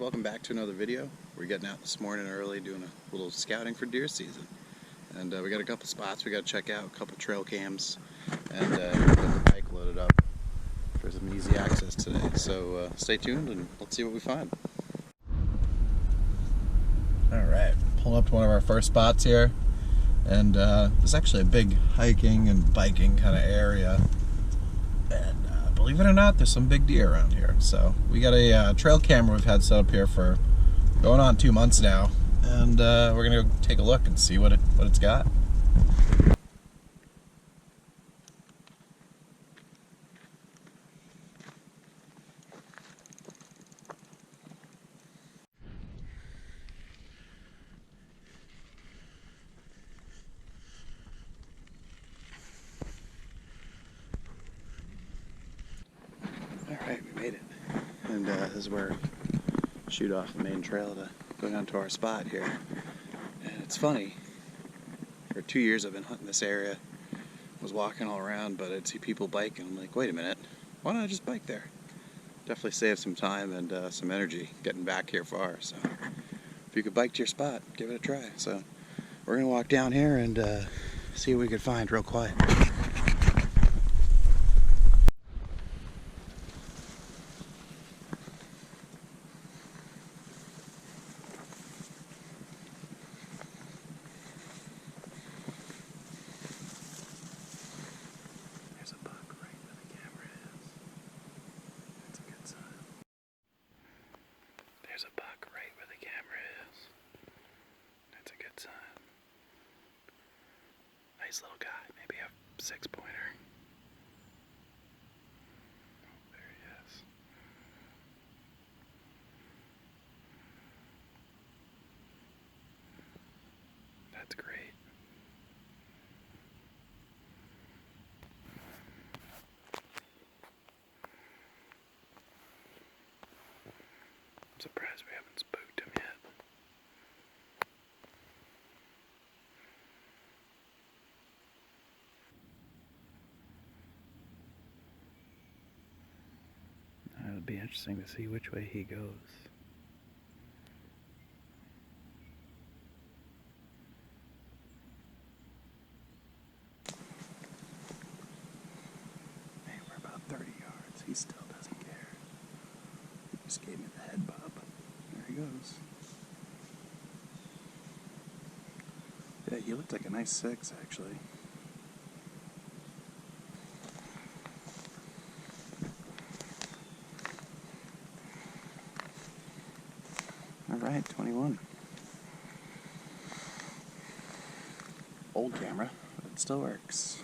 welcome back to another video. We're getting out this morning early doing a little scouting for deer season. And we got a couple spots we got to check out, a couple trail cams, and get the bike loaded up for some easy access today. So stay tuned and let's see what we find. Alright, pulling up to one of our first spots here. And there's actually a big hiking and biking kind of area. And believe it or not, there's some big deer around here. So we got a trail camera we've had set up here for going on 2 months now, and we're gonna go take a look and see what it's got. Alright, we made it. And this is where we shoot off the main trail to go down to our spot here. And it's funny, for 2 years I've been hunting this area. Was walking all around, but I'd see people biking. I'm like, wait a minute, why don't I just bike there? Definitely save some time and some energy getting back here far. So if you could bike to your spot, give it a try. So we're gonna walk down here and see what we could find real quiet. There's a buck right where the camera is. That's a good sign. Nice little guy, maybe a 6-pointer. Oh, there he is. That's great. I'm surprised we haven't spooked him yet. It'll be interesting to see which way he goes. Hey, we're about 30 yards. He still doesn't care. He just gave me the head bob. There he goes. Yeah, he looked like a nice 6, actually. Alright, 21. Old camera, but it still works.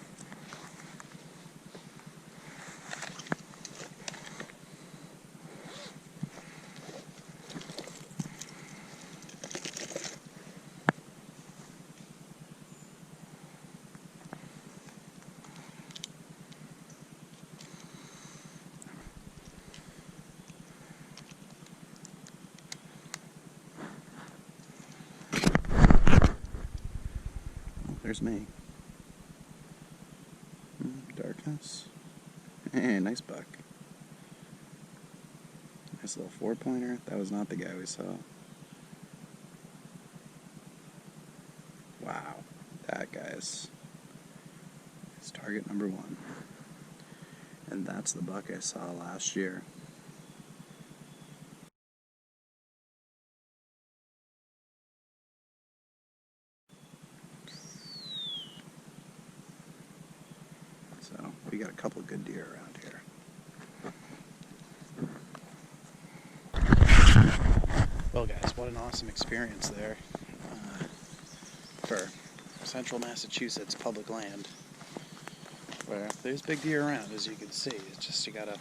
There's me. Darkness. Hey, nice buck. Nice little 4-pointer. That was not the guy we saw. Wow. That guy's target number 1. And that's the buck I saw last year. So we got a couple good deer around here. Well guys, what an awesome experience there for central Massachusetts public land, where there's big deer around, as you can see. It's just you gotta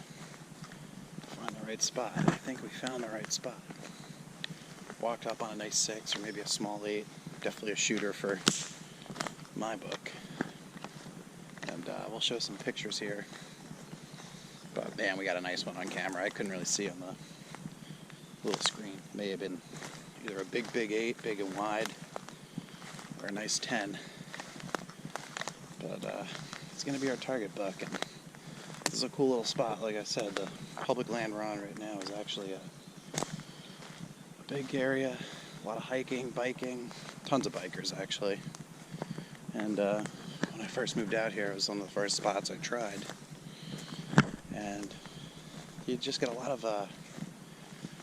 find the right spot. I think we found the right spot. Walked up on a nice 6 or maybe a small 8. Definitely a shooter for my book. And we'll show some pictures here. But man, we got a nice one on camera. I couldn't really see on the little screen. May have been either a big 8, big and wide, or a nice 10. But it's going to be our target buck. And this is a cool little spot. Like I said, the public land we're on right now is actually Big area, a lot of hiking, biking, tons of bikers actually. And when I first moved out here, it was one of the first spots I tried. And you just get a lot of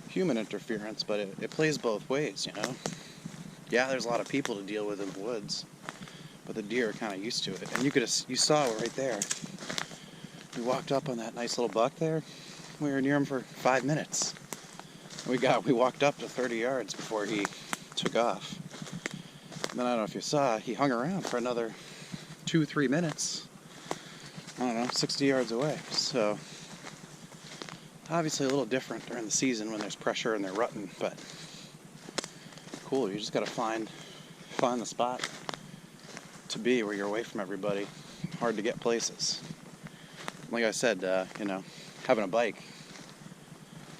human interference, but it plays both ways, you know. Yeah, there's a lot of people to deal with in the woods, but the deer are kind of used to it. And you saw it right there. We walked up on that nice little buck there. We were near him for 5 minutes. We walked up to 30 yards before he took off. And then I don't know if you saw, he hung around for another 2-3 minutes. I don't know, 60 yards away. So obviously a little different during the season when there's pressure and they're rutting, but cool. You just gotta find the spot to be where you're away from everybody. Hard to get places. Like I said, you know, having a bike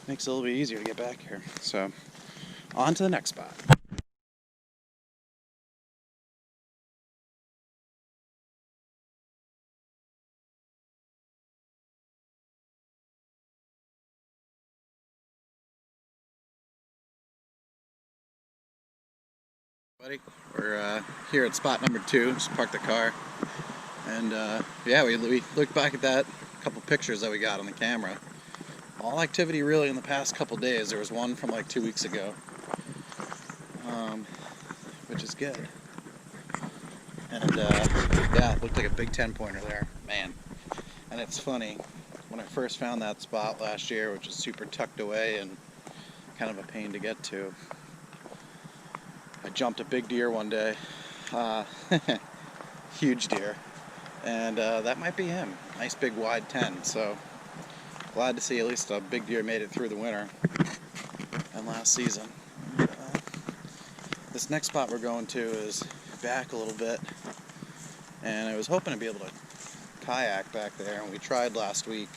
makes it a little bit easier to get back here. So on to the next spot. We're here at spot number 2. Just parked the car, and yeah, we looked back at that couple pictures that we got on the camera. All activity really in the past couple days. There was one from like 2 weeks ago, which is good. And yeah, it looked like a big 10-pointer there, man. And it's funny, when I first found that spot last year, which is super tucked away and kind of a pain to get to, I jumped a big deer one day, huge deer, and that might be him. Nice big wide 10, so glad to see at least a big deer made it through the winter and last season. This next spot we're going to is back a little bit, and I was hoping to be able to kayak back there, and we tried last week,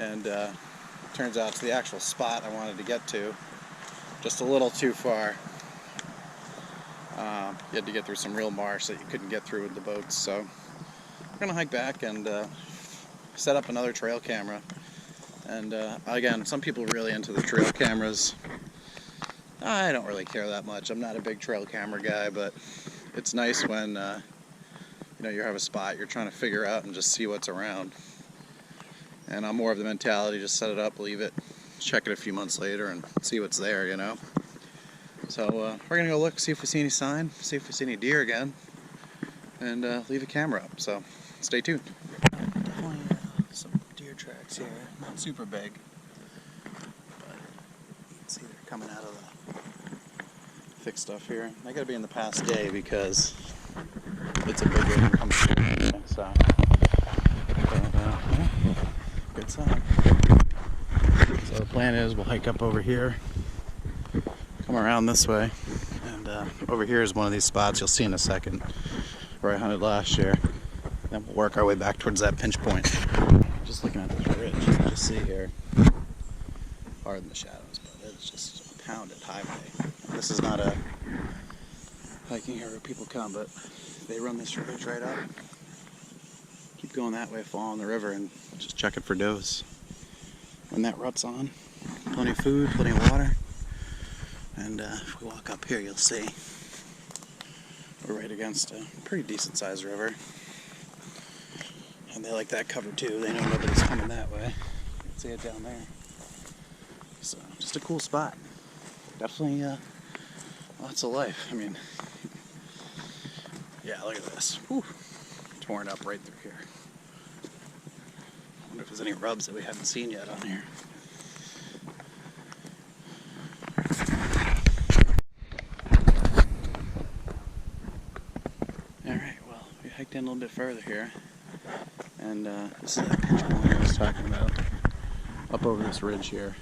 and turns out it's the actual spot I wanted to get to, just a little too far. You had to get through some real marsh that you couldn't get through with the boats, so we're going to hike back and set up another trail camera. And again, some people are really into the trail cameras. I don't really care that much. I'm not a big trail camera guy, but it's nice when you know, you have a spot you're trying to figure out and just see what's around. And I'm more of the mentality, just set it up, leave it, check it a few months later and see what's there, you know. So we're going to go look, see if we see any sign, see if we see any deer again, and leave a camera up, so stay tuned. Definitely some deer tracks here, not super big, but you can see they're coming out of the thick stuff here. They got to be in the past day because it's a big one comes through, so yeah, good sign. So the plan is we'll hike up over here, come around this way, and over here is one of these spots you'll see in a second where I hunted last year. Then we'll work our way back towards that pinch point. Just looking at this ridge, you can just see here, hard in the shadows, but it's just a pounded highway. This is not a hiking area where people come, but they run this ridge right up. Keep going that way, following the river, and just checking for does. When that rut's on, plenty of food, plenty of water. And if we walk up here, you'll see we're right against a pretty decent sized river. And they like that cover too. They know nobody's coming that way. You can see it down there. So, just a cool spot. Definitely lots of life. I mean, yeah, look at this. Whew. Torn up right through here. I wonder if there's any rubs that we haven't seen yet on here. In a little bit further here, and this is that pinch point I was talking about. Up over this ridge here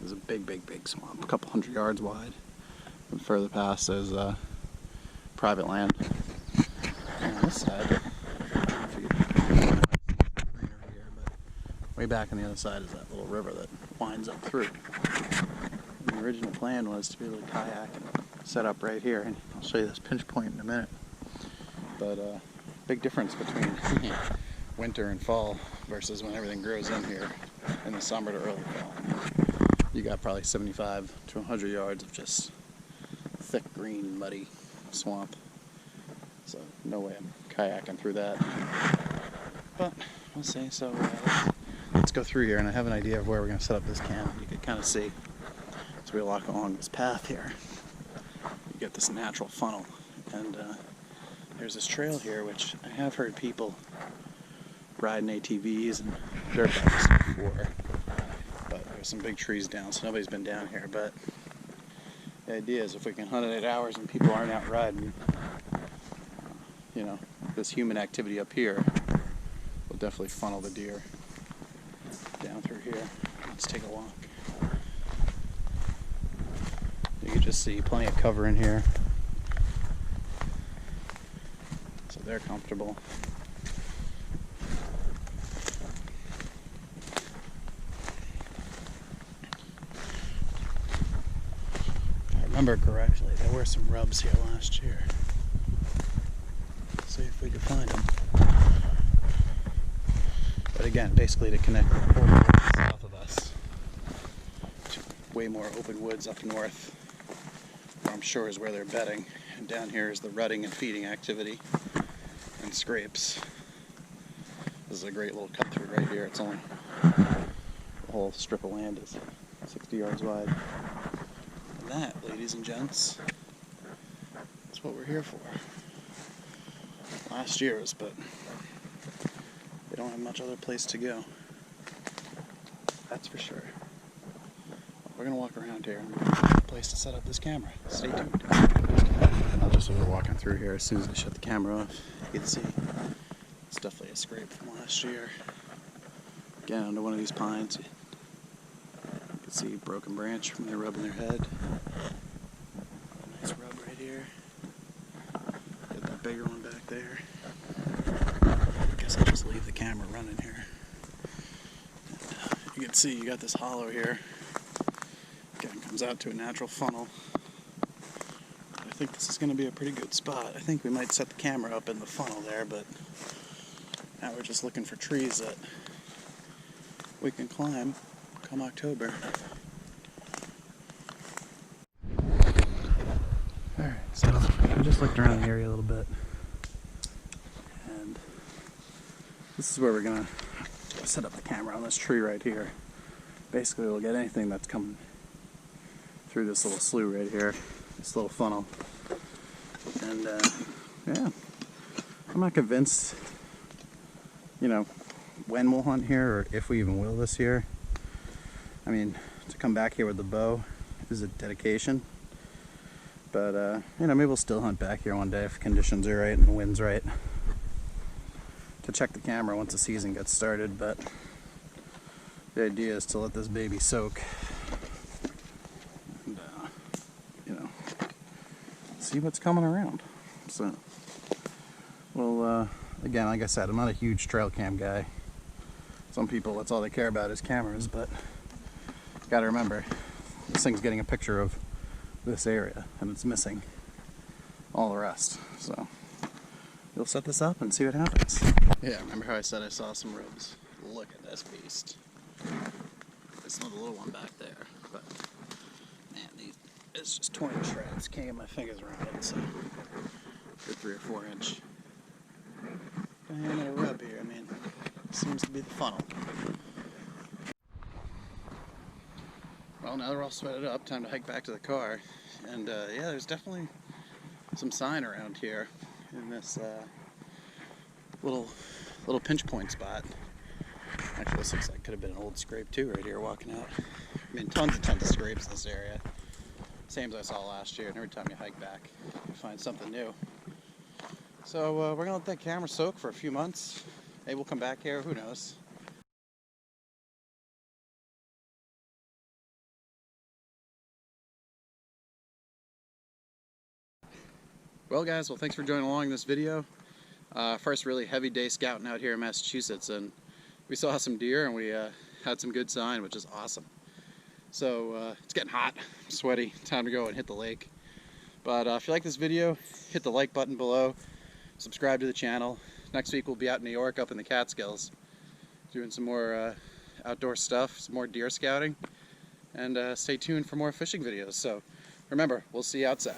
is a big swamp, a couple 100 yards wide, and further past is private land. And on this side, I don't know if you can see over here, but way back on the other side is that little river that winds up through. And the original plan was to be able to kayak and set up right here, and I'll show you this pinch point in a minute. But big difference between winter and fall versus when everything grows in here in the summer to early fall. you got probably 75 to 100 yards of just thick green muddy swamp. So no way I'm kayaking through that. But we'll see. So let's go through here, and I have an idea of where we're going to set up this camp. You can kind of see as we walk along this path here, you get this natural funnel, and there's this trail here which I have heard people riding ATVs and dirt bikes before, but there's some big trees down, so nobody's been down here. But the idea is if we can hunt at 8 hours and people aren't out riding, you know, this human activity up here will definitely funnel the deer down through here. Let's take a walk. You can just see plenty of cover in here, so they're comfortable. If I remember correctly, there were some rubs here last year. Let's see if we can find them. But again, basically to connect the whole south of us to way more open woods up north, where I'm sure is where they're bedding. And down here is the rutting and feeding activity and scrapes. This is a great little cut through right here. It's only, the whole strip of land is 60 yards wide. And that, ladies and gents, is what we're here for. Last year's, but they don't have much other place to go. That's for sure. We're gonna walk around here and find a place to set up this camera. Stay tuned. Just as we're walking through here, as soon as I shut the camera off, you can see it's definitely a scrape from last year. Again, under one of these pines, you can see a broken branch from they're rubbing their head. A nice rub right here. Get that bigger one back there. I guess I'll just leave the camera running here. And, you can see you got this hollow here. Again, comes out to a natural funnel. I think this is going to be a pretty good spot. I think we might set the camera up in the funnel there, but now we're just looking for trees that we can climb come October. Alright, so I just looked around the area a little bit, and this is where we're going to set up the camera, on this tree right here. Basically we'll get anything that's coming through this little slough right here, this little funnel. And yeah, I'm not convinced, you know, when we'll hunt here or if we even will this year. I mean, to come back here with the bow is a dedication, but you know, maybe we'll still hunt back here one day if conditions are right and the wind's right, to check the camera once the season gets started. But the idea is to let this baby soak and you know, see what's coming around. So, well, again, like I said, I'm not a huge trail cam guy. Some people, that's all they care about is cameras, but you gotta remember, this thing's getting a picture of this area, and it's missing all the rest. So, you'll set this up and see what happens. Yeah, remember how I said I saw some rubs? Look at this beast. It's not the little one back there, but man, it's just torn to shreds. Can't get my fingers around it. So, good 3 or 4 inch diameter rub here. I mean, seems to be the funnel. Well, now they're all sweated up, time to hike back to the car. And yeah, there's definitely some sign around here in this little pinch point spot. Actually, this looks like could have been an old scrape too right here walking out. I mean, tons of scrapes in this area. Same as I saw last year, and every time you hike back, you find something new. So we're gonna let that camera soak for a few months. Maybe we'll come back here, who knows. Well guys, thanks for joining along in this video. First really heavy day scouting out here in Massachusetts, and we saw some deer and we had some good sign, which is awesome. So it's getting hot, sweaty, time to go and hit the lake. But if you like this video, hit the like button below, subscribe to the channel. Next week we'll be out in New York, up in the Catskills, doing some more outdoor stuff, some more deer scouting. and stay tuned for more fishing videos. So remember, we'll see you outside.